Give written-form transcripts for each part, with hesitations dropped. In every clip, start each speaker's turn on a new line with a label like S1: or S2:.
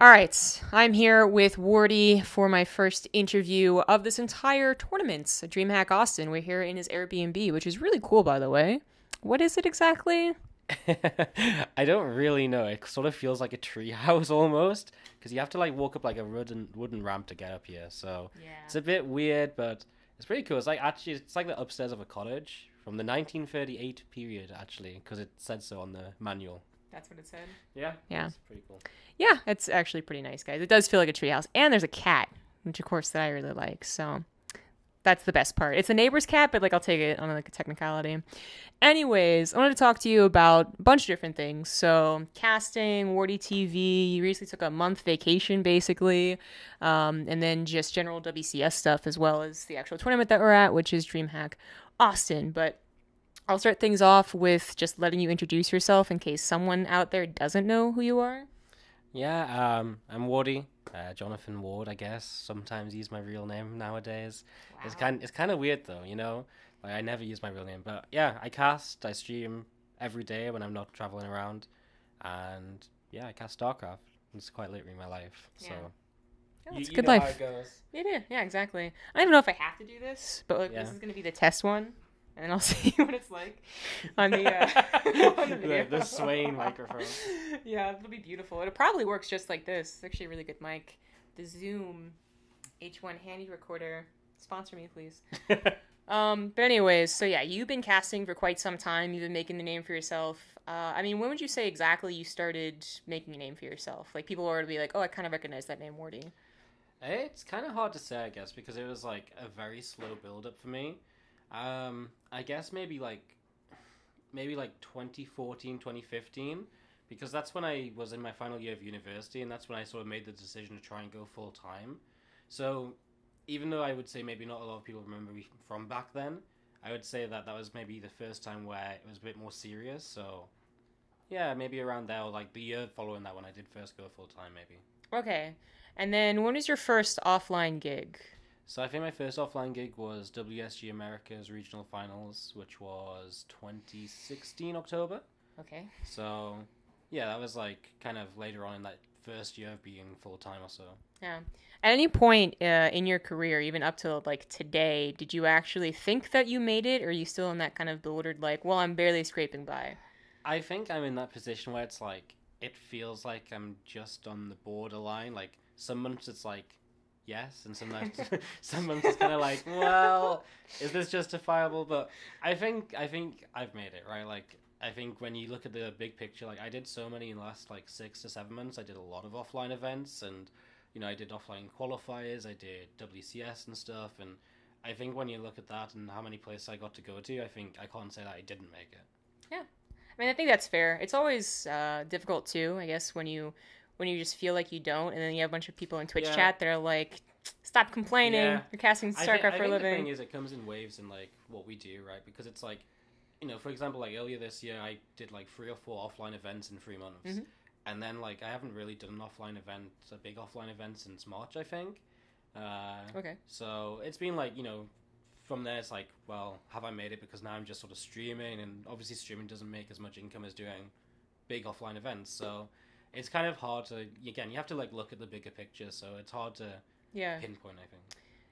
S1: All right, I'm here with Wardii for my first interview of this entire tournament, DreamHack Austin. We're here in his Airbnb, which is really cool, by the way. What is it exactly?
S2: I don't really know. It sort of feels like a treehouse almost, because you have to like walk up like a wooden ramp to get up here. So
S1: Yeah,
S2: it's a bit weird, but it's pretty cool. It's like actually it's like the upstairs of a cottage from the 1938 period, actually, because it said so on the manual.
S1: that's what it said.
S2: Yeah,
S1: Yeah,
S2: it's pretty cool.
S1: yeah, it's actually pretty nice, guys. It does feel like a treehouse, and there's a cat, which of course that I really like. So that's the best part. It's a neighbor's cat, but like I'll take it on like a technicality. Anyways, I wanted to talk to you about a bunch of different things. So casting, Wardii TV. You recently took a month vacation, basically, and then just general WCS stuff as well as the actual tournament that we're at, which is DreamHack Austin. But I'll start things off with just letting you introduce yourself in case someone out there doesn't know who you are.
S2: Yeah, I'm Wardie, Jonathan Ward, I guess. Sometimes use my real name nowadays.
S1: Wow.
S2: It's kind of weird though, you know. Like I never use my real name, but yeah, I stream every day when I'm not traveling around, and yeah, I cast StarCraft. It's quite literally my life. So
S1: Yeah. Oh,
S2: you
S1: it's a
S2: you
S1: good
S2: know how
S1: life.
S2: it goes.
S1: It is. Yeah, exactly. I don't even know if I have to do this, but like
S2: Yeah.
S1: this is gonna be the test one, and I'll see what it's like on the on the video.
S2: The swaying microphone.
S1: Yeah, it'll be beautiful. It probably works just like this. It's actually a really good mic. The Zoom H1 handy recorder. Sponsor me, please. But anyways, so yeah, you've been casting for quite some time. You've been making the name for yourself. I mean, when would you say exactly you started making a name for yourself? Like people are to be like, oh, I kind of recognize that name, Wardie.
S2: It's kind of hard to say, I guess, because it was like a very slow build up for me. I guess maybe like 2014, 2015, because that's when I was in my final year of university, and that's when I sort of made the decision to try and go full time. So even though I would say maybe not a lot of people remember me from back then, I would say that that was maybe the first time where it was a bit more serious. So yeah, maybe around there, or like the year following that when I did first go full time, maybe.
S1: Okay. And then when was your first offline gig?
S2: So I think my first offline gig was WSG America's regional finals, which was 2016 October.
S1: Okay.
S2: So yeah, that was like kind of later on in that first year of being full time or so.
S1: Yeah. At any point in your career, even up to like today, did you actually think that you made it, or are you still in that kind of bewildered, like, well, I'm barely scraping by?
S2: I think I'm in that position where it's like it feels like I'm just on the borderline. Like some months it's like yes, and some months some months it's kind of like, well, is this justifiable? But I think I've made it, right. Like I think when you look at the big picture, like I did so many in the last like 6 to 7 months. I did a lot of offline events, and you know I did offline qualifiers. I did WCS and stuff, and I think when you look at that and how many places I got to go to, I think I can't say that I didn't make it.
S1: Yeah. I mean, I think that's fair. It's always difficult too, I guess, when you just feel like you don't, and then you have a bunch of people in Twitch
S2: Yeah,
S1: chat that are like, "Stop complaining.
S2: yeah.
S1: You're casting StarCraft
S2: I
S1: for a
S2: think the
S1: living."
S2: thing is, it comes in waves in like what we do, right? Because it's like, you know, for example, like earlier this year, I did like 3 or 4 offline events in 3 months,
S1: Hmm.
S2: and then like I haven't really done an offline event, a big offline event since March, I think.
S1: Okay.
S2: So it's been like, you know, from there it's like, well, have I made it? Because now I'm just sort of streaming, and obviously streaming doesn't make as much income as doing big offline events, so it's kind of hard to, again, you have to like look at the bigger picture, so it's hard to
S1: Yeah.
S2: pinpoint, I think.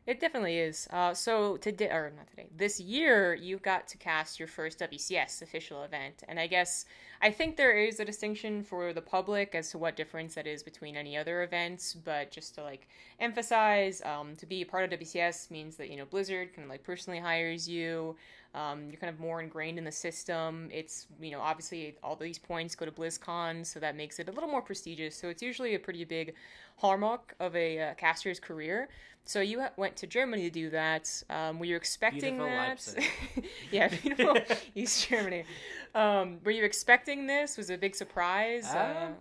S1: It definitely is. So today, or not today, this year you got to cast your first WCS official event, and I think there is a distinction for the public as to what difference that is between any other events. But just to like emphasize, to be a part of WCS means that Blizzard kind of like personally hires you. You're kind of more ingrained in the system. It's obviously all these points go to BlizzCon, so that makes it a little more prestigious. So it's usually a pretty big hallmark of a caster's career. So you went to Germany to do that. Were you expecting
S2: Beautiful
S1: that?
S2: Leipzig.
S1: Yeah, beautiful East Germany. Were you expecting this? Was it a big surprise?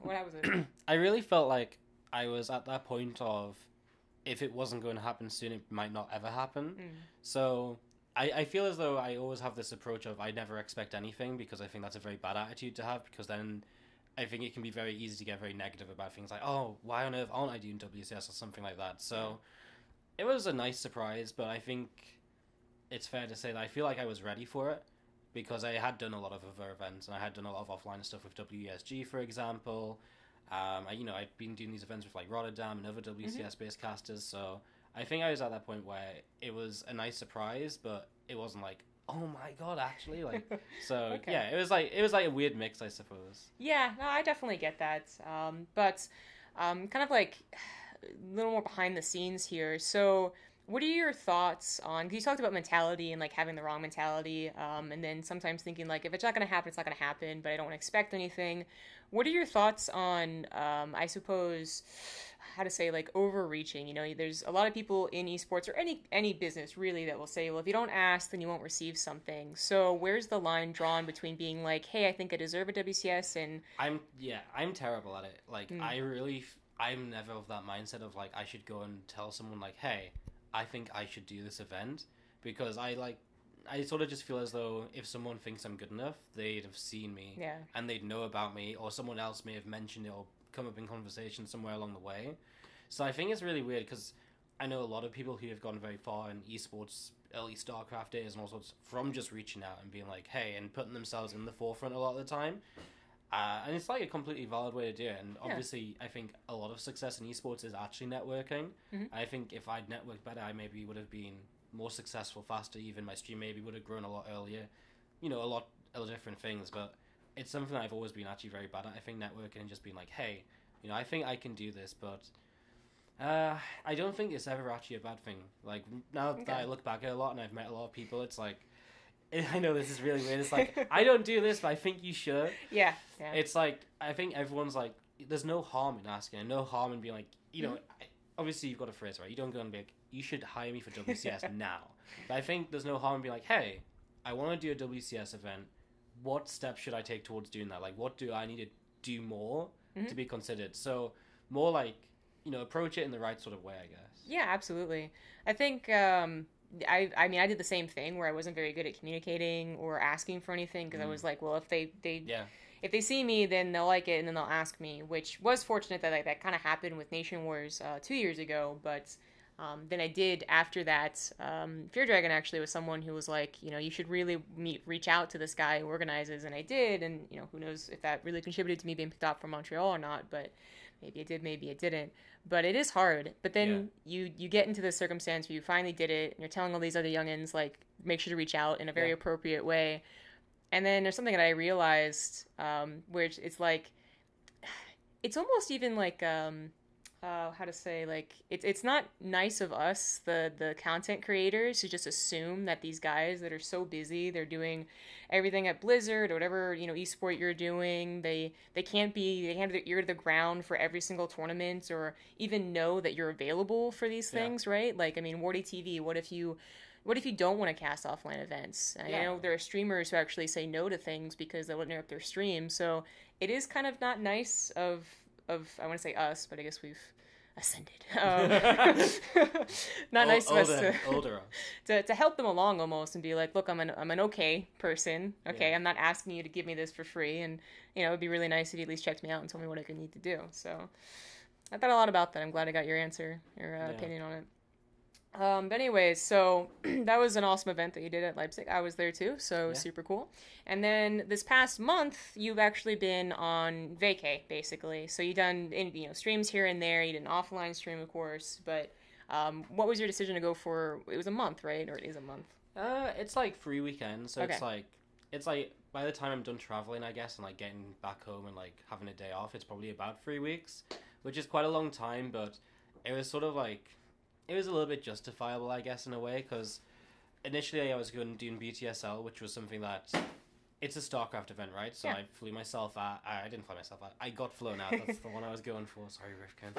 S1: What was it?
S2: I really felt like I was at that point of, if it wasn't going to happen soon, it might not ever happen. So I feel as though I always have this approach of I never expect anything, because I think that's a very bad attitude to have, because then I think it can be very easy to get very negative about things like, oh, why on earth aren't I doing WCS or something like that. So it was a nice surprise, but I think it's fair to say that I feel like I was ready for it, because I had done a lot of other events, and I had done a lot of offline stuff with WESG, for example. I've been doing these events with like Rotterdam and other WCS based casters, so I think I was at that point where it was a nice surprise, but it wasn't like, oh my god, actually, like, so
S1: Okay.
S2: yeah, it was like a weird mix, I suppose.
S1: Yeah, no, I definitely get that. But kind of like a little more behind the scenes here. So, what are your thoughts on? Because you talked about mentality and like having the wrong mentality, and then sometimes thinking like if it's not going to happen, it's not going to happen. But I don't want to expect anything. What are your thoughts on? I suppose how to say like overreaching. You know, there's a lot of people in esports or any business really that will say, well, if you don't ask, then you won't receive something. So where's the line drawn between being like, hey, I think I deserve a WCS, and
S2: I'm terrible at it. Like,
S1: mm,
S2: I'm never of that mindset of like I should go and tell someone like, hey, I think I should do this event, because I sort of just feel as though if someone thinks I'm good enough, they'd have seen me
S1: yeah,
S2: and they'd know about me, or someone else may have mentioned it or come up in conversation somewhere along the way. So I think it's really weird because I know a lot of people who have gone very far in esports, early StarCraft days and all sorts, from just reaching out and being like, hey, and putting themselves in the forefront a lot of the time. And it's like a completely valid way to do it. And obviously, I think a lot of success in esports is actually networking. I think if I'd networked better, I maybe would have been more successful faster. Even my stream maybe would have grown a lot earlier. You know, a lot of different things. But it's something that I've always been actually very bad at. I think networking and just being like, hey, you know, I think I can do this, but I don't think it's ever actually a bad thing. Like, now that I look back at it a lot and I've met a lot of people, it's like, I know this is really weird. It's like, I don't do this, but I think you should.
S1: yeah.
S2: It's like, I think everyone's like, there's no harm in asking, and no harm in being like, you know, obviously you've got a phrase, right? You don't go and be like, you should hire me for WCS now. But I think there's no harm in being like, hey, I want to do a WCS event. What steps should I take towards doing that? Like, what do I need to do more to be considered? So, more like, you know, approach it in the right sort of way, I guess.
S1: Yeah, absolutely. I think I mean I did the same thing where I wasn't very good at communicating or asking for anything because I was like, well, if they if they see me, then they'll like it and then they'll ask me, which was fortunate that that kind of happened with Nation Wars 2 years ago, but then I did after that. Fear Dragon actually was someone who was like, you know, you should really reach out to this guy who organizes, and I did, and you know, who knows if that really contributed to me being picked up from Montreal or not, but maybe it did, maybe it didn't. But it is hard. But then you get into this circumstance where you finally did it, and you're telling all these other youngins, like, make sure to reach out in a very appropriate way. And then there's something that I realized, where it's like, it's almost even like, how to say, like, it's not nice of us, the content creators, to just assume that these guys that are so busy, they're doing everything at Blizzard or whatever, you know, esport you're doing, they can't have their ear to the ground for every single tournament or even know that you're available for these things, right? Like, I mean, Wardii TV, what if you don't want to cast offline events? I know there are streamers who actually say no to things because they'll interrupt their stream. So it is kind of not nice of I want to say us, but I guess we've ascended. Not nice of us to help them along almost and be like, look, I'm an okay person. Okay, I'm not asking you to give me this for free, and you know, it'd be really nice if you at least checked me out and told me what I could need to do. So I thought a lot about that. I'm glad I got your answer, your opinion on it. But anyways, so that was an awesome event that you did at Leipzig. I was there too, so super cool. And then this past month, you've actually been on vacay, basically. So you done streams here and there. You did an offline stream, of course. But what was your decision to go for? It was a month, right? Or it is a month?
S2: It's like 3 weekends. So it's like by the time I'm done traveling, I guess, and like getting back home and like having a day off, it's probably about 3 weeks, which is quite a long time. But it was sort of like, it was a little bit justifiable, I guess, in a way, because initially I was going doing BTSL, which was something that, it's a StarCraft event, right? So I flew myself out. I didn't fly myself out. I got flown out. That's the one I was going for. Sorry, Rifkin.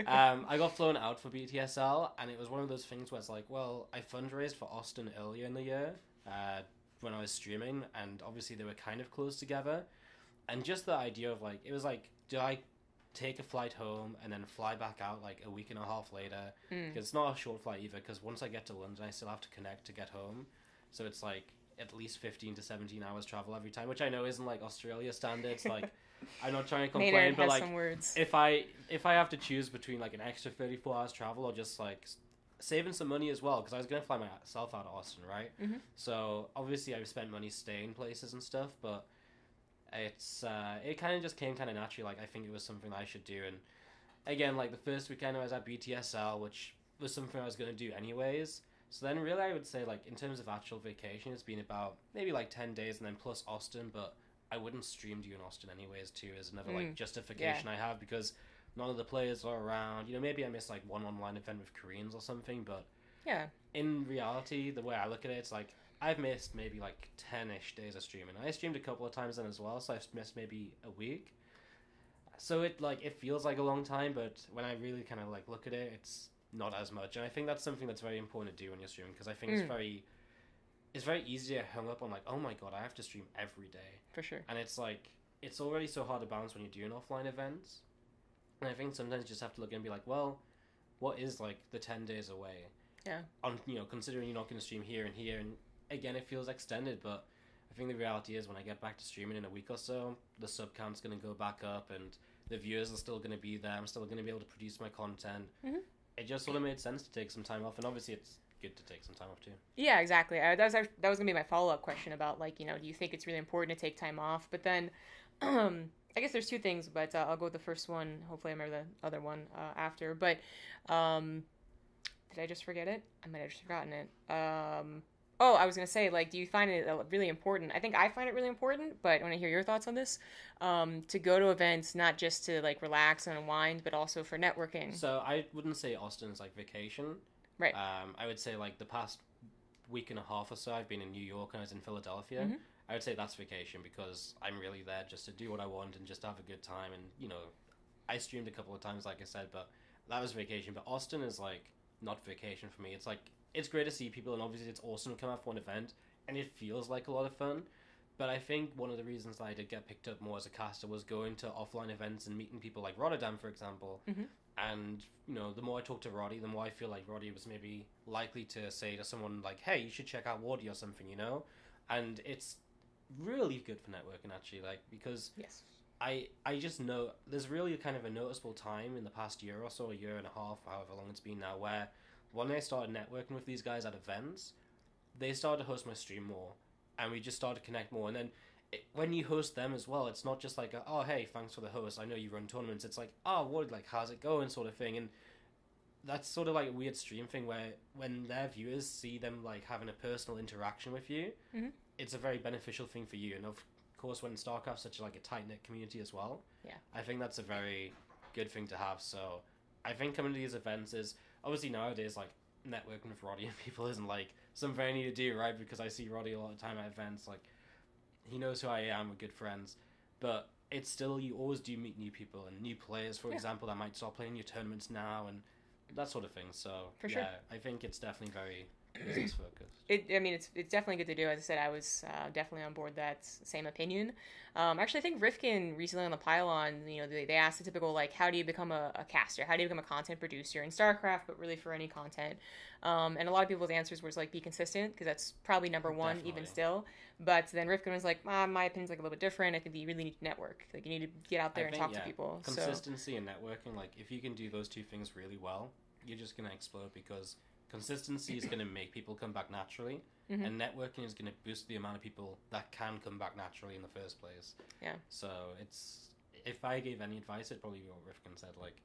S2: I got flown out for BTSL, and it was one of those things where it's like, well, I fundraised for Austin earlier in the year when I was streaming, and obviously they were kind of close together. And just the idea of like, it was like, do I take a flight home and then fly back out like a week and a half later? Because it's not a short flight either, because once I get to London I still have to connect to get home, so it's like at least 15 to 17 hours travel every time, which I know isn't like Australia standards. Like, I'm not trying to complain,
S1: Maynard
S2: but
S1: has
S2: like
S1: some words.
S2: if I have to choose between like an extra 34 hours travel or just like saving some money as well, because I was going to fly myself out of Austin, right? So obviously I've spent money staying places and stuff, but It kind of just came kind of naturally. Like I think it was something I should do, and again, like the first weekend I was at BTSL, which was something I was going to do anyways. So then really I would say like in terms of actual vacation, it's been about maybe like 10 days and then plus Austin, but I wouldn't stream to you in Austin anyways too as another like justification I have because none of the players are around. You know, maybe I missed like one online event with Koreans or something, but
S1: Yeah.
S2: in reality, the way I look at it, it's like I've missed maybe like 10-ish days of streaming. I streamed a couple of times then as well, so I've missed maybe a week. So it feels like a long time, but when I really kind of like look at it, it's not as much. And I think that's something that's very important to do when you're streaming because I think it's very easy to get hung up on like, oh my god, I have to stream every day.
S1: For sure.
S2: And it's like it's already so hard to balance when you're doing offline events. And I think sometimes you just have to look and be like, well, what is like the 10 days away?
S1: Yeah.
S2: On considering you're not going to stream here and here, and again, it feels extended, but I think the reality is when I get back to streaming in a week or so, the sub count's going to go back up, and the viewers are still going to be there. I'm still going to be able to produce my content. Mm-hmm. It just sort of made sense to take some time off, and obviously it's good to take some time off too.
S1: Yeah, exactly. That was going to be my follow-up question about like, do you think it's really important to take time off? But then, I guess there's two things, but I'll go with the first one. Hopefully I remember the other one after. But did I just forget it? I might have just forgotten it. I was going to say, like, do you find it really important? I think I find it really important, but I want to hear your thoughts on this. To go to events, not just to, like, relax and unwind, but also for networking.
S2: So I wouldn't say Austin's, like, vacation.
S1: Right.
S2: I would say, like, the past week and a half or so, I've been in New York and I was in Philadelphia.
S1: Mm-hmm.
S2: I would say that's vacation because I'm really there just to do what I want and just to have a good time. And, I streamed a couple of times, like I said, but that was vacation. But Austin is, like, not vacation for me. It's like it's great to see people, and obviously it's awesome to come out for an event, and it feels like a lot of fun. But I think one of the reasons that I did get picked up more as a caster was going to offline events and meeting people like Rotterdam, for example. Mm-hmm. And the more I talk to Wardii, the more I feel like Wardii was maybe likely to say to someone like, "Hey, you should check out Wardii or something," And it's really good for networking actually, like because
S1: yes.
S2: I just know there's really kind of a noticeable time in the past year or so, a year and a half, however long it's been now, where when I started networking with these guys at events, they started to host my stream more, and we just started to connect more. And then when you host them as well, it's not just like, oh, hey, thanks for the host, I know you run tournaments. It's like, oh, what, like, how's it going, sort of thing. And that's sort of like a weird stream thing where when their viewers see them, like, having a personal interaction with you, mm-hmm. it's a very beneficial thing for you. And of course, when StarCraft's such like a tight-knit community as well, I think that's a very good thing to have. So I think coming to these events is obviously nowadays like networking with Wardii and people isn't like something I need to do, right? Because I see Wardii a lot of time at events, like he knows who I am, we're good friends, but it's still, you always do meet new people and new players, for example, that might start playing your tournaments now and that sort of thing. So for sure, I think it's definitely very business focused.
S1: It's definitely good to do. As I said, I was definitely on board that same opinion. Actually, I think Rifkin recently on the Pylon, they asked the typical, like, how do you become a caster? How do you become a content producer in StarCraft, but really for any content? And a lot of people's answers was, like, be consistent, because that's probably number one, definitely. Even still. But then Rifkin was like, my opinion's, like, a little bit different. I think that you really need to network. Like, you need to get out there and talk to people.
S2: Consistency and networking, like, if you can do those two things really well, you're just going to explode, because consistency is going to make people come back naturally, mm-hmm. and networking is going to boost the amount of people that can come back naturally in the first place. Yeah. So if I gave any advice, it'd probably be what Rifkin said. Like,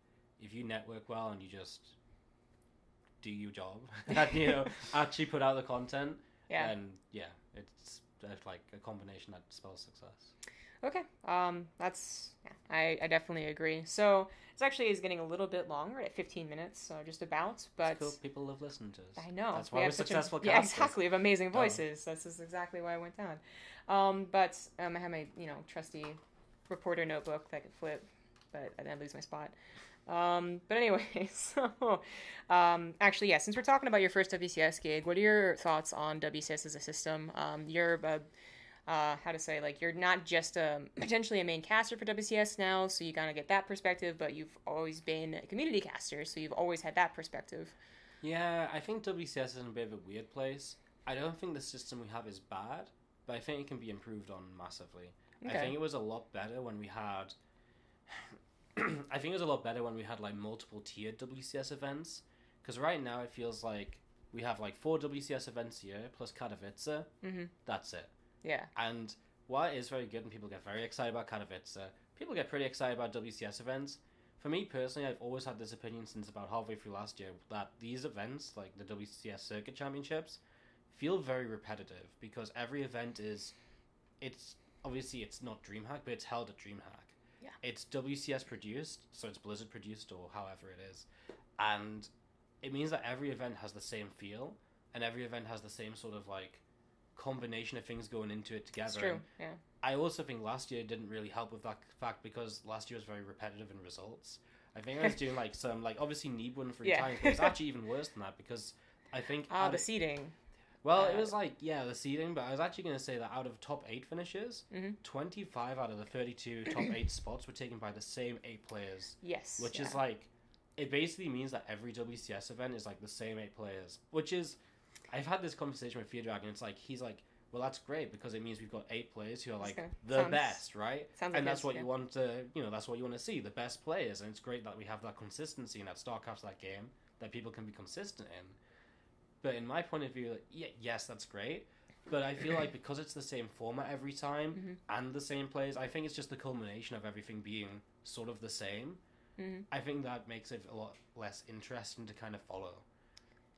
S2: if you network well and you just do your job, and, actually put out the content, and it's like a combination that spells success.
S1: Okay, I definitely agree. So this actually is getting a little bit longer at 15 minutes, so just about. But
S2: cool. People love listening to us.
S1: I know.
S2: That's why we're successful.
S1: Yeah, exactly. We have amazing voices. That's just exactly why I went down. But I have my trusty reporter notebook that I could flip, but I didn't lose my spot. But anyway, so actually, since we're talking about your first WCS gig, what are your thoughts on WCS as a system? You're you're not just potentially a main caster for WCS now, so you kind of get that perspective, but you've always been a community caster, so you've always had that perspective.
S2: Yeah, I think WCS is in a bit of a weird place. I don't think the system we have is bad, but I think it can be improved on massively. Okay. I think it was a lot better when we had... like multiple tiered WCS events, because right now it feels like we have like 4 WCS events a year plus Katowice. Mm-hmm. That's it.
S1: Yeah.
S2: And while it is very good and people get very excited about Katowice, people get pretty excited about WCS events. For me personally, I've always had this opinion since about halfway through last year that these events, like the WCS Circuit Championships, feel very repetitive because every event it's obviously it's not DreamHack, but it's held at DreamHack.
S1: Yeah.
S2: It's WCS produced, so it's Blizzard produced or however it is. And it means that every event has the same feel and every event has the same sort of like combination of things going into it together.
S1: It's true,
S2: And
S1: yeah.
S2: I also think last year didn't really help with that fact because last year was very repetitive in results. I think I was doing like some, like obviously Neeb won 3 times, but it's actually even worse than that because I think...
S1: the seeding.
S2: Well, it was like, the seeding, but I was actually going to say that out of top 8 finishes, 25 out of the 32 top 8 spots were taken by the same 8 players.
S1: Yes.
S2: Which is like, it basically means that every WCS event is like the same 8 players, which is, I've had this conversation with Fear Dragon, it's like, he's like, well, that's great because it means we've got 8 players who are like best, right?
S1: And
S2: that's what you want to, that's what you want to see, the best players, and it's great that we have that consistency and that StarCraft's that game that people can be consistent in. But in my point of view, yes, that's great. But I feel like because it's the same format every time and the same players, I think it's just the culmination of everything being sort of the same. I think that makes it a lot less interesting to kind of follow.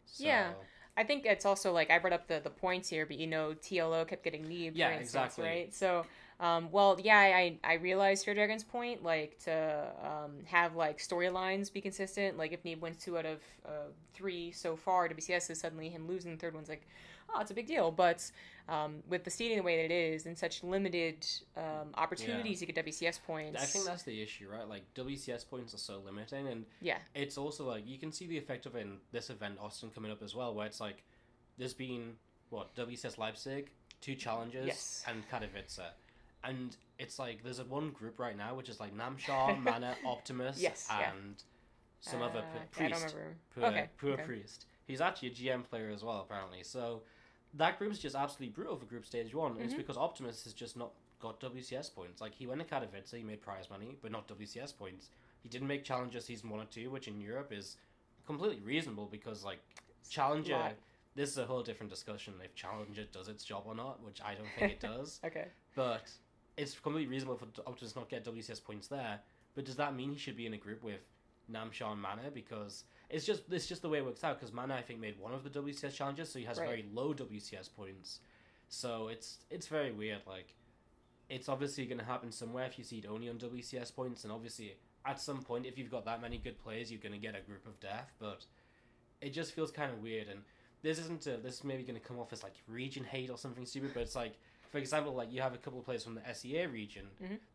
S2: So,
S1: yeah. I think it's also like I brought up the points here, but TLO kept getting Neeb, for instance,
S2: exactly.
S1: right? So, I realized Fear Dragon's point, like to have like storylines be consistent. Like if Neeb wins 2 out of 3 so far, WCS is suddenly him losing the third one's like, oh, it's a big deal. But with the seeding the way that it is and such limited opportunities to get WCS points,
S2: I think that's the issue, right? Like WCS points are so limiting, and it's also like you can see the effect of it in this event, Austin, coming up as well, where it's like there's been WCS Leipzig, 2 challenges, and Katowice. And it's like, there's one group right now, which is like Namshar, Mana, Optimus, and some other priest.
S1: I don't remember.
S2: Poor priest. He's actually a GM player as well, apparently. So that group's just absolutely brutal for group stage 1. And it's because Optimus has just not got WCS points. Like, he went to Katowice, he made prize money, but not WCS points. He didn't make Challenger Season 1 or 2, which in Europe is completely reasonable because, like, Challenger... This is a whole different discussion if Challenger does its job or not, which I don't think it does. But... it's completely reasonable for Optimus not get WCS points there, but does that mean he should be in a group with Namshar and Mana? Because it's just the way it works out, because Mana, I think, made one of the WCS challenges, so he has very low WCS points. So it's very weird. Like, it's obviously going to happen somewhere if you seed only on WCS points, and obviously, at some point, if you've got that many good players, you're going to get a group of death, but it just feels kind of weird, and this is maybe going to come off as, like, region hate or something stupid, but it's like, for example, like you have a couple of players from the SEA region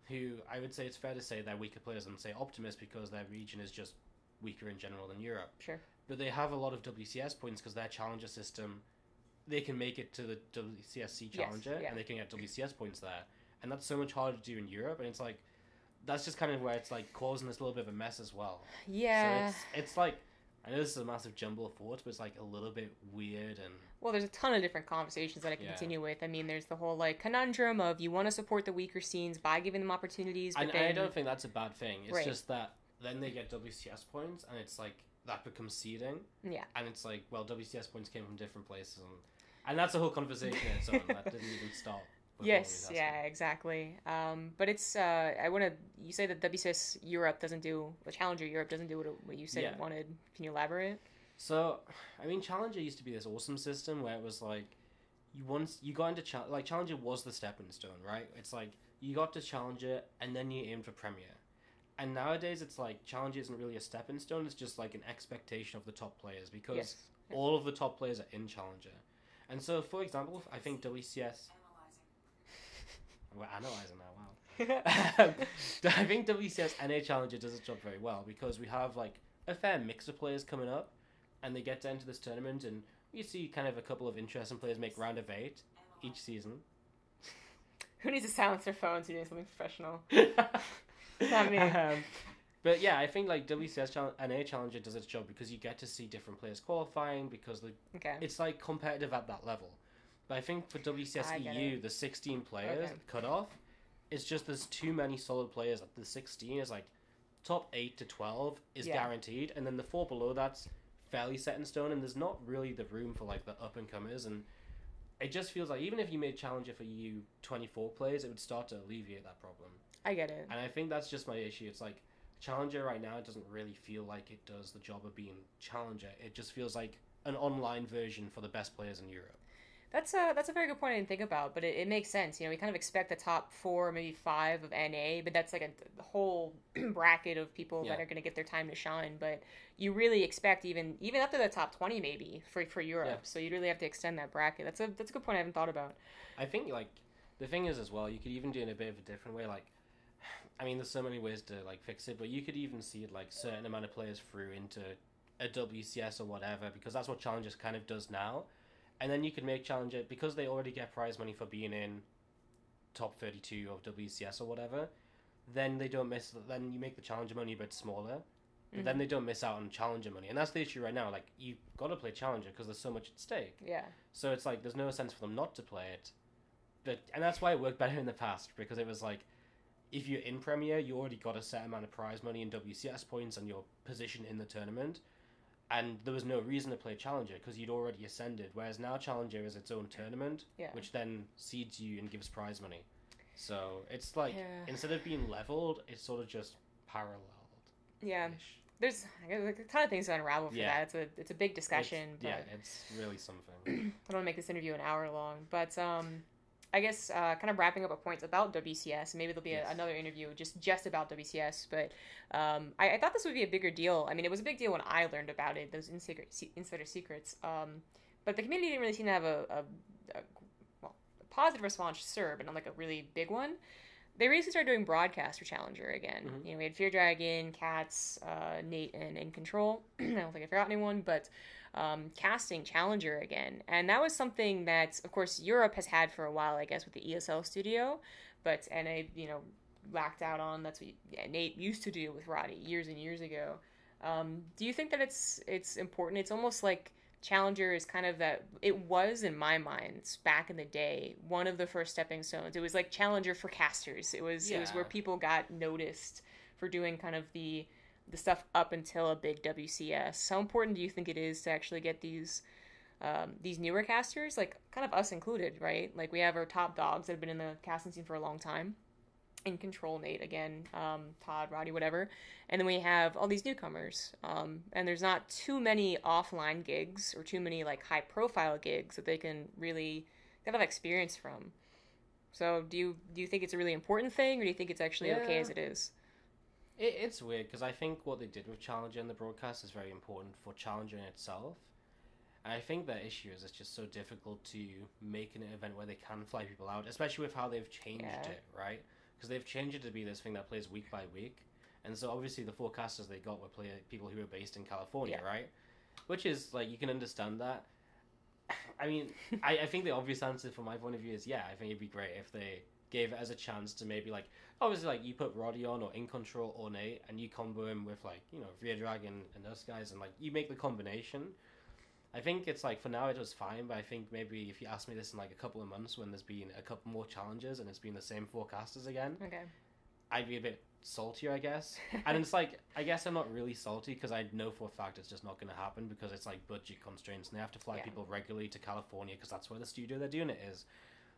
S2: who I would say it's fair to say they're weaker players than, say, Optimus because their region is just weaker in general than Europe.
S1: Sure.
S2: But they have a lot of WCS points because their Challenger system, they can make it to the WCSC Challenger and they can get WCS points there. And that's so much harder to do in Europe. And it's like, that's just kind of where it's like causing this little bit of a mess as well.
S1: Yeah.
S2: So it's like, I know this is a massive jumble of thoughts, but it's like a little bit weird and...
S1: Well, there's a ton of different conversations that I can continue with. I mean, there's the whole, like, conundrum of you want to support the weaker scenes by giving them opportunities, but
S2: I don't think that's a bad thing. It's just that then they get WCS points, and it's like, that becomes seeding. Yeah. And it's like, well, WCS points came from different places, and that's a whole conversation in its own. That didn't even start.
S1: Yes, yeah, exactly. But it's, you say that WCS Europe doesn't do, Challenger Europe doesn't do what you said it wanted. Can you elaborate?
S2: So, I mean, Challenger used to be this awesome system where it was like, you got into Challenger was the stepping stone, right? It's like, you got to Challenger and then you aimed for Premier. And nowadays it's like, Challenger isn't really a stepping stone, it's just like an expectation of the top players because all of the top players are in Challenger. And so, for example, I think WCS... We're analysing now, wow. I think WCS NA Challenger does its job very well because we have like a fair mix of players coming up and they get to enter this tournament and you see kind of a couple of interesting players make round of 8 each season.
S1: Who needs to silence their phones? You're doing something professional. Not me.
S2: But yeah, I think like WCS NA Challenger does its job because you get to see different players qualifying because it's like competitive at that level. But I think for WCS EU, the 16 players cut-off, it's just there's too many solid players. The 16 is like top 8 to 12 is guaranteed, and then the 4 below that's fairly set in stone, and there's not really the room for like the up-and-comers. And it just feels like even if you made Challenger for U24 players, it would start to alleviate that problem.
S1: I get it.
S2: And I think that's just my issue. It's like Challenger right now doesn't really feel like it does the job of being Challenger. It just feels like an online version for the best players in Europe.
S1: That's a very good point I didn't think about, but it makes sense. You know, we kind of expect the top 4, maybe 5 of NA, but that's like a whole bracket of people that are going to get their time to shine. But you really expect even up to the top 20 maybe for Europe. Yeah. So you really have to extend that bracket. That's a good point I haven't thought about.
S2: I think like the thing is as well, you could even do it in a bit of a different way. Like, I mean, there's so many ways to like fix it, but you could even see it like certain amount of players through into a WCS or whatever, because that's what Challengers kind of does now. And then you could make Challenger, because they already get prize money for being in top 32 of WCS or whatever, then they don't miss, then you make the Challenger money a bit smaller, but then they don't miss out on Challenger money. And that's the issue right now. Like, you've got to play Challenger because there's so much at stake.
S1: Yeah.
S2: So it's like, there's no sense for them not to play it. And that's why it worked better in the past, because it was like, if you're in Premier, you already got a set amount of prize money and WCS points and your position in the tournament. And there was no reason to play Challenger because you'd already ascended. Whereas now Challenger is its own tournament, which then seeds you and gives prize money. So it's like, instead of being leveled, it's sort of just paralleled.
S1: Yeah. There's a ton of things to unravel for that. It's a big discussion.
S2: It's really something.
S1: I don't want to make this interview an hour long. But I guess kind of wrapping up a points about WCS. Maybe there'll be another interview just about WCS. But I thought this would be a bigger deal. I mean, it was a big deal when I learned about it, those insider secrets. But the community didn't really seem to have a positive response, sure, but not like a really big one. They recently started doing broadcast for Challenger again. Mm-hmm. You know, we had Fear Dragon, Cats, Nate, and In Control. I don't think I forgot anyone, but casting Challenger again. And that was something that, of course, Europe has had for a while, I guess, with the ESL studio. But NA, you know, lacked out on. That's what Nate used to do with Wardii years and years ago. Do you think that it's important? It's almost like Challenger is kind of that, it was in my mind back in the day one of the first stepping stones. It was like Challenger for casters. It was where people got noticed for doing kind of the stuff up until a big WCS. How important do you think it is to actually get these newer casters, like kind of us included, right? Like we have our top dogs that have been in the casting scene for a long time. In Control, Nate again, Todd, Roddy, whatever, and then we have all these newcomers, and there's not too many offline gigs or too many like high profile gigs that they can really get a lot of experience from. So do you think it's a really important thing, or do you think it's actually okay as it is?
S2: It's weird because I think what they did with Challenger in the broadcast is very important for Challenger in itself. And I think the issue is it's just so difficult to make an event where they can fly people out, especially with how they've changed it, right? Because they've changed it to be this thing that plays week by week. And so obviously the forecasters they got were people who were based in California, right? Which is, like, you can understand that. I mean, I think the obvious answer from my point of view is, I think it'd be great if they gave it as a chance to maybe, like, obviously, like, you put Wardii on or In Control or Nate, and you combo him with, like, you know, Fear Dragon and those guys, and, like, you make the combination. I think it's like, for now it was fine, but I think maybe if you ask me this in like a couple of months when there's been a couple more challenges and it's been the same forecasters again, I'd be a bit saltier, I guess. And it's like, I guess I'm not really salty because I know for a fact it's just not going to happen because it's like budget constraints and they have to fly people regularly to California because that's where the studio they're doing it is,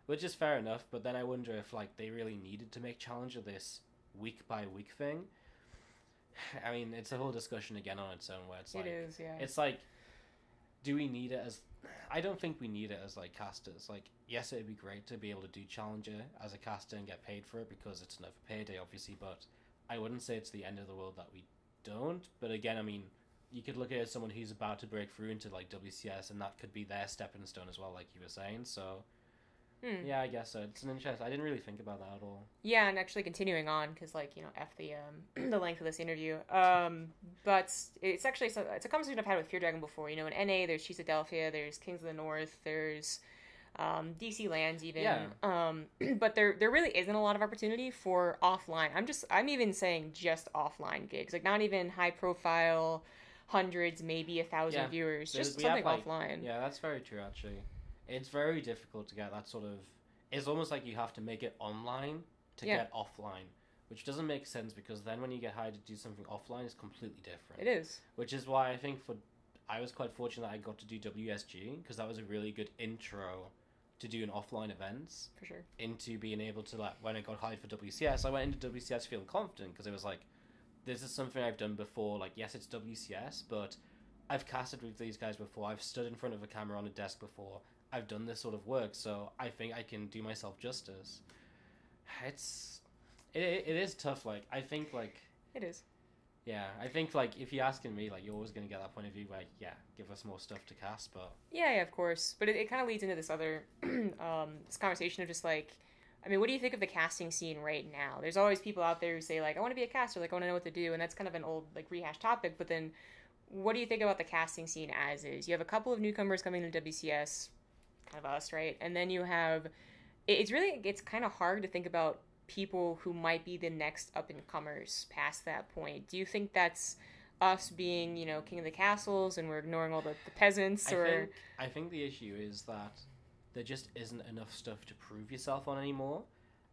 S2: which is fair enough. But then I wonder if like they really needed to make Challenger this week by week thing. I mean, it's a whole discussion again on its own where it's like, it's like, do we need it as... I don't think we need it as, like, casters. Like, yes, it'd be great to be able to do Challenger as a caster and get paid for it because it's another payday, obviously, but I wouldn't say it's the end of the world that we don't. But again, I mean, you could look at it as someone who's about to break through into, like, WCS, and that could be their stepping stone as well, like you were saying, so... Yeah, I guess so. It's an interest. I didn't really think about that at all.
S1: Yeah, and actually continuing on, because, like, you know, F the length of this interview. But it's actually, it's a conversation I've had with Fear Dragon before. You know, in NA, there's Cheesadelphia, there's Kings of the North, there's DC Lands even. Yeah. But there really isn't a lot of opportunity for offline. I'm even saying just offline gigs. Like, not even high profile, hundreds, maybe 1,000 viewers. Just something offline.
S2: Yeah, that's very true, actually. It's very difficult to get that sort of... It's almost like you have to make it online to get offline, which doesn't make sense because then when you get hired to do something offline, it's completely different.
S1: It is.
S2: Which is why I think I was quite fortunate that I got to do WSG because that was a really good intro to do an offline events
S1: For sure.
S2: into being able to, like, when I got hired for WCS, I went into WCS feeling confident because it was like, this is something I've done before. Like, yes, it's WCS, but I've casted with these guys before. I've stood in front of a camera on a desk before. I've done this sort of work, so I think I can do myself justice. It is tough. Like, I think, like,
S1: It is.
S2: yeah, I think, like, if you're asking me, like, you're always going to get that point of view where, yeah, give us more stuff to cast, but...
S1: Yeah, of course. But it kind of leads into this other this conversation of just, like, I mean, what do you think of the casting scene right now? There's always people out there who say, like, I want to be a caster, like, I want to know what to do, and that's kind of an old, like, rehashed topic, but then what do you think about the casting scene as is? You have a couple of newcomers coming to WCS, kind of us, right? And then you have... It's kind of hard to think about people who might be the next up-and-comers past that point. Do you think that's us being, you know, king of the castles and we're ignoring all the peasants?
S2: I think the issue is that there just isn't enough stuff to prove yourself on anymore.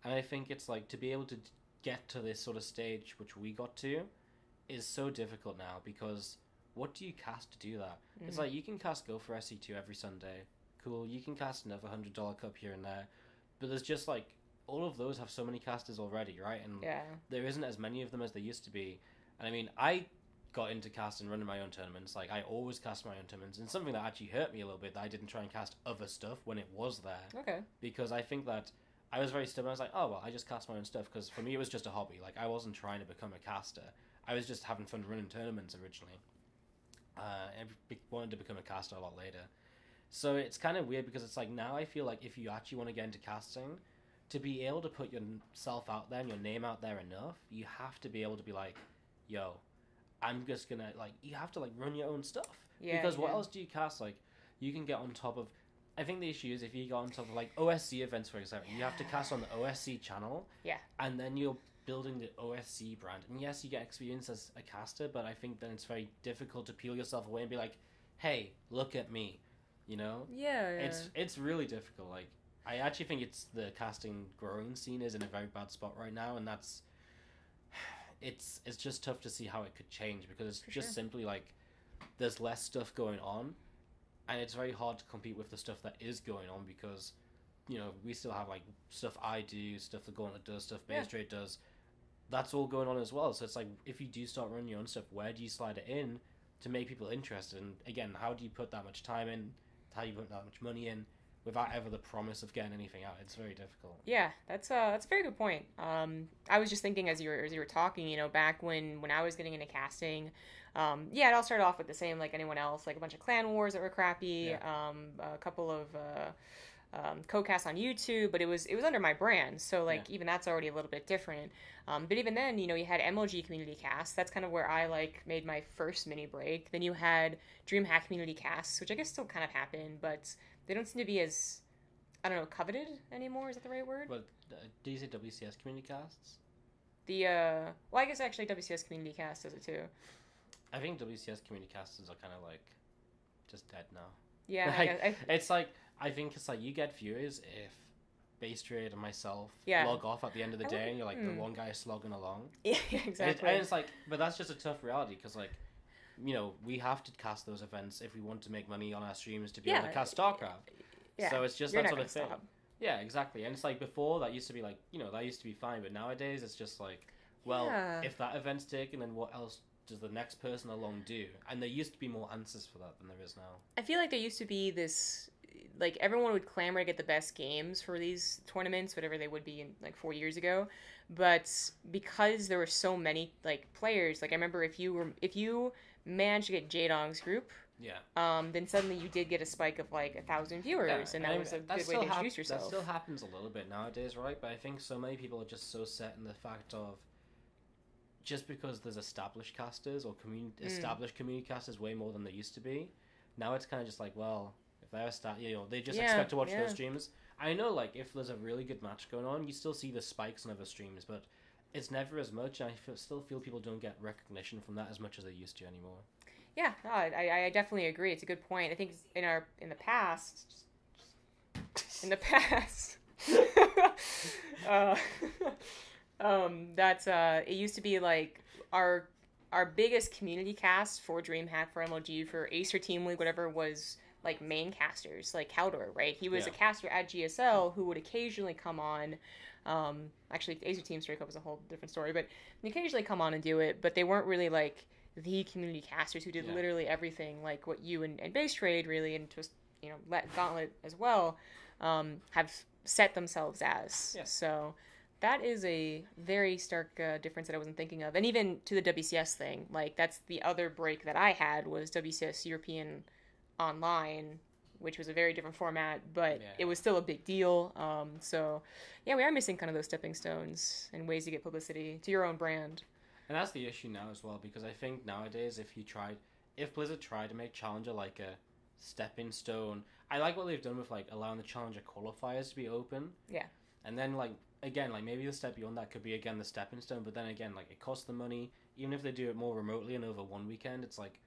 S2: And I think it's like, to be able to get to this sort of stage, which we got to, is so difficult now, because what do you cast to do that? Mm-hmm. It's like, you can cast Go for SC2 every Sunday. Cool, you can cast another $100 cup here and there. But there's just, like, all of those have so many casters already, right? And there isn't as many of them as there used to be. And I mean, I got into casting running my own tournaments. Like, I always cast my own tournaments. And something that actually hurt me a little bit, that I didn't try and cast other stuff when it was there.
S1: Okay.
S2: Because I think that I was very stubborn. I was like, oh, well, I just cast my own stuff. Because for me, it was just a hobby. Like, I wasn't trying to become a caster. I was just having fun running tournaments originally. I wanted to become a caster a lot later. So it's kind of weird, because it's like, now I feel like if you actually want to get into casting, to be able to put yourself out there and your name out there enough, you have to be able to be like, yo, I'm just gonna, like, you have to, like, run your own stuff. Yeah, because what else do you cast? Like, you can get on top of, I think the issue is, if you go on top of, like, OSC events, for example, you have to cast on the OSC channel.
S1: Yeah.
S2: And then you're building the OSC brand. And yes, you get experience as a caster, but I think then it's very difficult to peel yourself away and be like, hey, look at me. You know?
S1: Yeah.
S2: It's really difficult. Like, I actually think it's the casting growing scene is in a very bad spot right now, and that's it's just tough to see how it could change, because it's just simply like there's less stuff going on, and it's very hard to compete with the stuff that is going on, because, you know, we still have, like, stuff I do, stuff that Gauntlet does, stuff Base Trade does. That's all going on as well. So it's like, if you do start running your own stuff, where do you slide it in to make people interested? And again, how do you put that much time in? How do you put that much money in without ever the promise of getting anything out? It's very difficult.
S1: Yeah, that's a very good point. I was just thinking as you were talking, you know, back when I was getting into casting, it all started off with the same like anyone else, like a bunch of clan wars that were crappy, a couple of co-casts on YouTube, but it was under my brand, so like even that's already a little bit different. But even then, you know, you had MLG community casts. That's kind of where I like made my first mini break. Then you had DreamHack community casts, which I guess still kind of happen, but they don't seem to be as, I don't know, coveted anymore. Is that the right word?
S2: But do you say WCS community casts?
S1: Well, I guess actually WCS community cast does it too.
S2: I think WCS community casters are kind of like just dead now.
S1: Yeah,
S2: like, it's like, I think it's like, you get viewers if Base Trade and myself log off at the end of the day, and you're like the one guy slogging along.
S1: Yeah, exactly.
S2: And it's like, but that's just a tough reality, because, like, you know, we have to cast those events if we want to make money on our streams to be able to cast StarCraft. Yeah, so it's just that sort of thing. Stop. Yeah, exactly. And it's like, before, that used to be like, you know, that used to be fine, but nowadays it's just like, well, if that event's taken, then what else does the next person along do? And there used to be more answers for that than there is now.
S1: I feel like there used to be this, like, everyone would clamor to get the best games for these tournaments, whatever they would be in, like, 4 years ago. But because there were so many, like, players, like, I remember if you managed to get Jadong's group, then suddenly you did get a spike of, like, 1,000 viewers, and that was a good way to introduce yourself.
S2: That still happens a little bit nowadays, right? But I think so many people are just so set in the fact of, just because there's established casters or established community casters way more than there used to be, now it's kind of just like, well, if they're you know, they just expect to watch those streams. I know, like, if there's a really good match going on, you still see the spikes in other streams, but it's never as much, and I still feel people don't get recognition from that as much as they used to anymore.
S1: Yeah, no, I definitely agree. It's a good point. I think in the past, it used to be like our biggest community cast for DreamHack, for MLG, for Acer Team League, whatever, was like main casters, like Haldor, right? He was
S2: Yeah.
S1: a caster at GSL who would occasionally come on. Actually, Ace of Team Straight Cup was a whole different story, but they occasionally come on and do it, but they weren't really like the community casters who did
S2: Yeah.
S1: literally everything, like what you and Base Trade really, and just Gauntlet as well, have set themselves as.
S2: Yeah.
S1: So that is a very stark difference that I wasn't thinking of. And even to the WCS thing, like that's the other break that I had was WCS European Online, which was a very different format, but it was still a big deal. So yeah, we are missing kind of those stepping stones and ways to get publicity to your own brand.
S2: And that's the issue now as well, because I think nowadays if Blizzard tried to make Challenger like a stepping stone, I like what they've done with like allowing the Challenger qualifiers to be open.
S1: Yeah.
S2: And then like again, like maybe the step beyond that could be again the stepping stone, but then again, like it costs them money. Even if they do it more remotely and over one weekend, it's like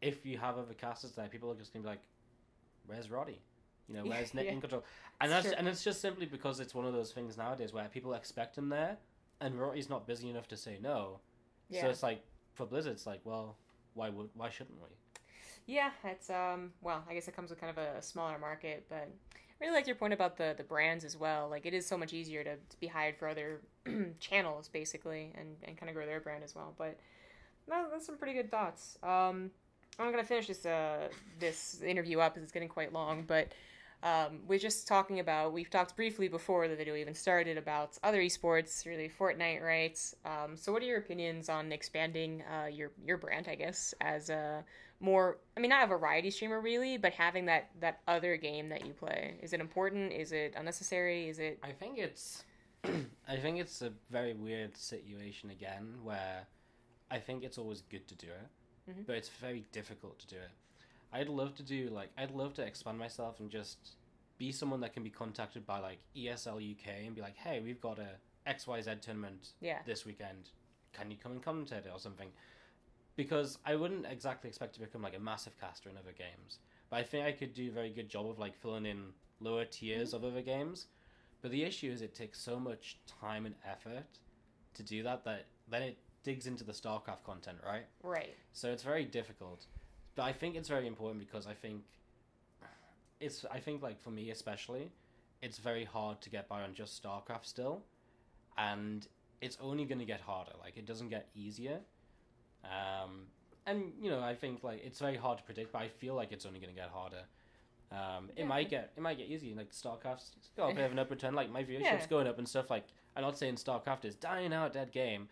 S2: if you have other casters there, people are just gonna be like, "Where's Roddy? Where's Nick in control?" And it's just simply because it's one of those things nowadays where people expect him there, and Roddy's not busy enough to say no. Yeah. So it's like for Blizzard, it's like, well, why shouldn't we?
S1: Yeah, it's well, I guess it comes with kind of a smaller market, but I really like your point about the brands as well. Like it is so much easier to be hired for other channels basically and kind of grow their brand as well. But no, that's some pretty good thoughts. I'm gonna finish this interview up because it's getting quite long, but we've talked briefly before the video even started about other esports, really Fortnite, right? So what are your opinions on expanding your brand, I guess, as a more, I mean, not a variety streamer really, but having that other game that you play? Is it important? Is it unnecessary? Is it?
S2: I think it's a very weird situation again, where I think it's always good to do it, but it's very difficult to do it. I'd love to expand myself and just be someone that can be contacted by like ESL UK and be like, hey, we've got a XYZ tournament this weekend. Can you come and commentate it or something? Because I wouldn't exactly expect to become like a massive caster in other games. But I think I could do a very good job of like filling in lower tiers of other games. But the issue is it takes so much time and effort to do that then it digs into the StarCraft content, right?
S1: Right.
S2: So it's very difficult. But I think it's very important because I think like for me especially, it's very hard to get by on just StarCraft still, and it's only going to get harder. Like it doesn't get easier, and I think like it's very hard to predict, but I feel like it's only going to get harder. It might get easier. Like StarCraft's got a bit of an upward trend. Like my viewership's going up and stuff. Like I'm not saying StarCraft is dying out, dead game,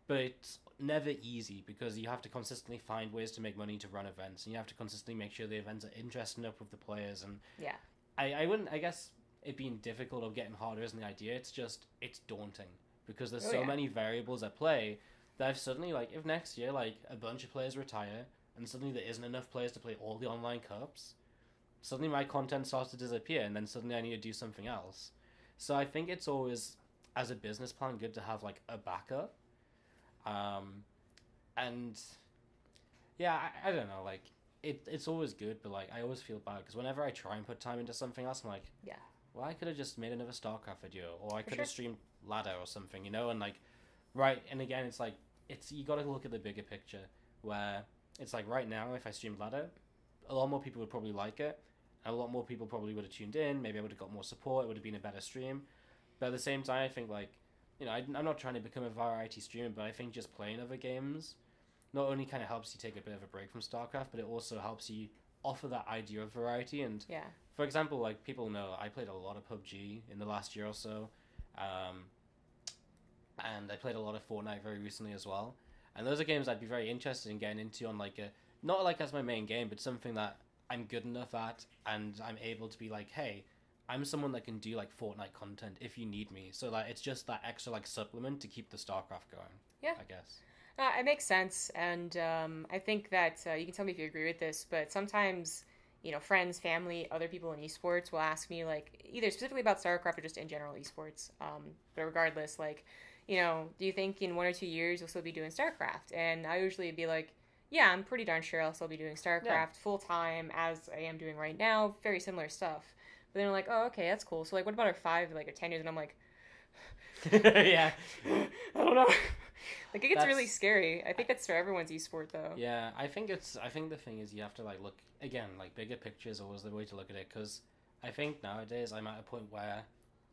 S2: but it's never easy because you have to consistently find ways to make money to run events, and you have to consistently make sure the events are interesting enough with the players. And I guess it being difficult or getting harder isn't the idea. It's just it's daunting because there's so many variables at play that if suddenly like if next year like a bunch of players retire and suddenly there isn't enough players to play all the online cups, suddenly my content starts to disappear, and then suddenly I need to do something else. So I think it's always, as a business plan, good to have like a backup. And yeah, I don't know, like it's always good, but like I always feel bad because whenever I try and put time into something else, I'm like, well, I could have just made another StarCraft video, or I could have streamed ladder or something, and like, right, and again, it's like you got to look at the bigger picture where it's like right now, if I streamed ladder, a lot more people would probably like it, and a lot more people probably would have tuned in. Maybe I would have got more support. It would have been a better stream, but at the same time, I think like, I'm not trying to become a variety streamer, but I think just playing other games not only kind of helps you take a bit of a break from StarCraft, but it also helps you offer that idea of variety. And for example, like people know I played a lot of PUBG in the last year or so, and I played a lot of Fortnite very recently as well. And those are games I'd be very interested in getting into on like not like as my main game, but something that I'm good enough at, and I'm able to be like, hey, I'm someone that can do like Fortnite content if you need me. So like it's just that extra like supplement to keep the StarCraft going. Yeah, I guess.
S1: It makes sense, and I think that you can tell me if you agree with this, but sometimes friends, family, other people in esports will ask me like either specifically about StarCraft or just in general esports. But regardless, like do you think in 1 or 2 years you'll still be doing StarCraft? And I usually be like, yeah, I'm pretty darn sure I'll still be doing StarCraft full time as I am doing right now. Very similar stuff. But then they're like, oh, okay, that's cool. So like, what about our 5, like, or 10 years? And I'm like,
S2: yeah,
S1: I don't know. Like, it gets really scary. I think that's for everyone's esport, though.
S2: Yeah, I think the thing is you have to, like, look, again, like, bigger picture is always the way to look at it, because I think nowadays I'm at a point where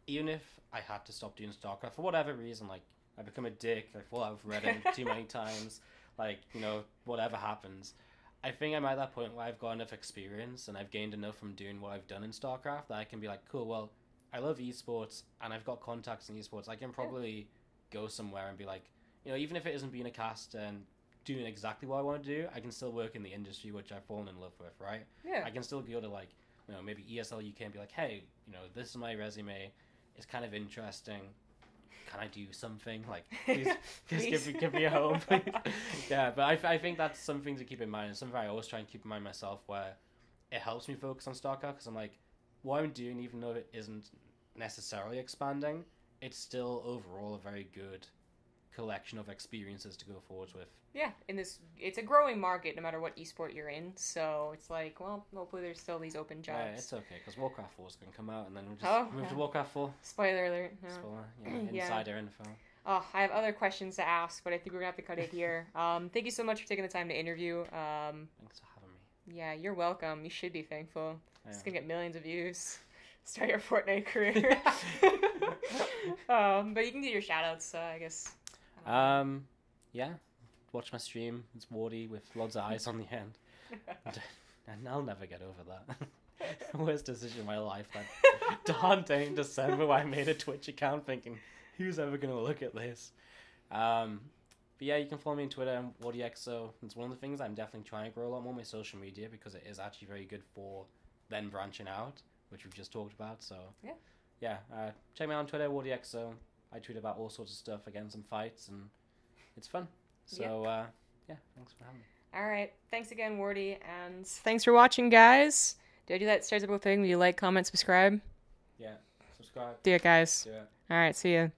S2: even if I had to stop doing StarCraft for whatever reason, like, I become a dick, I fall out of Reddit too many times, like, you know, whatever happens, I think I'm at that point where I've got enough experience and I've gained enough from doing what I've done in StarCraft that I can be like, cool, well, I love esports and I've got contacts in esports. I can probably go somewhere and be like, you know, even if it isn't being a caster and doing exactly what I want to do, I can still work in the industry, which I've fallen in love with, right?
S1: Yeah.
S2: I can still go to, like, you know, maybe ESL UK and be like, hey, you know, this is my resume. It's kind of interesting. Can I do something? Like, please give me a home, please. Yeah, but I think that's something to keep in mind. It's something I always try and keep in mind myself, where it helps me focus on StarCraft, because I'm like, what I'm doing, even though it isn't necessarily expanding, it's still overall a very good collection of experiences to go forwards with.
S1: Yeah, it's a growing market no matter what esport you're in, so it's like, well, hopefully there's still these open jobs.
S2: Yeah, it's okay, because Warcraft 4 is going to come out, and then we'll just move to Warcraft 4.
S1: Spoiler alert. No.
S2: Spoiler, insider info.
S1: Oh, I have other questions to ask, but I think we're going to have to cut it here. Thank you so much for taking the time to interview.
S2: Thanks for having me.
S1: Yeah, you're welcome. You should be thankful.
S2: Yeah.
S1: It's going to get millions of views. Start your Fortnite career. But you can do your shout-outs, I guess.
S2: Yeah. Watch my stream. It's Wardii with lots of eyes on the end. And I'll never get over that. Worst decision in my life. That darn day in December where I made a Twitch account thinking, who's ever going to look at this? But yeah, you can follow me on Twitter and WardieXO. It's one of the things I'm definitely trying to grow a lot more my social media, because it is actually very good for then branching out, which we've just talked about. So yeah, check me out on Twitter, WardieXO. I tweet about all sorts of stuff, again, some fights, and it's fun. So yeah, thanks for having me.
S1: All right, thanks again, Wardii, and thanks for watching, guys. Do I do that stairs up thing? Will you like, comment, subscribe?
S2: Yeah, subscribe.
S1: Do it, guys.
S2: Do it.
S1: All right, see ya.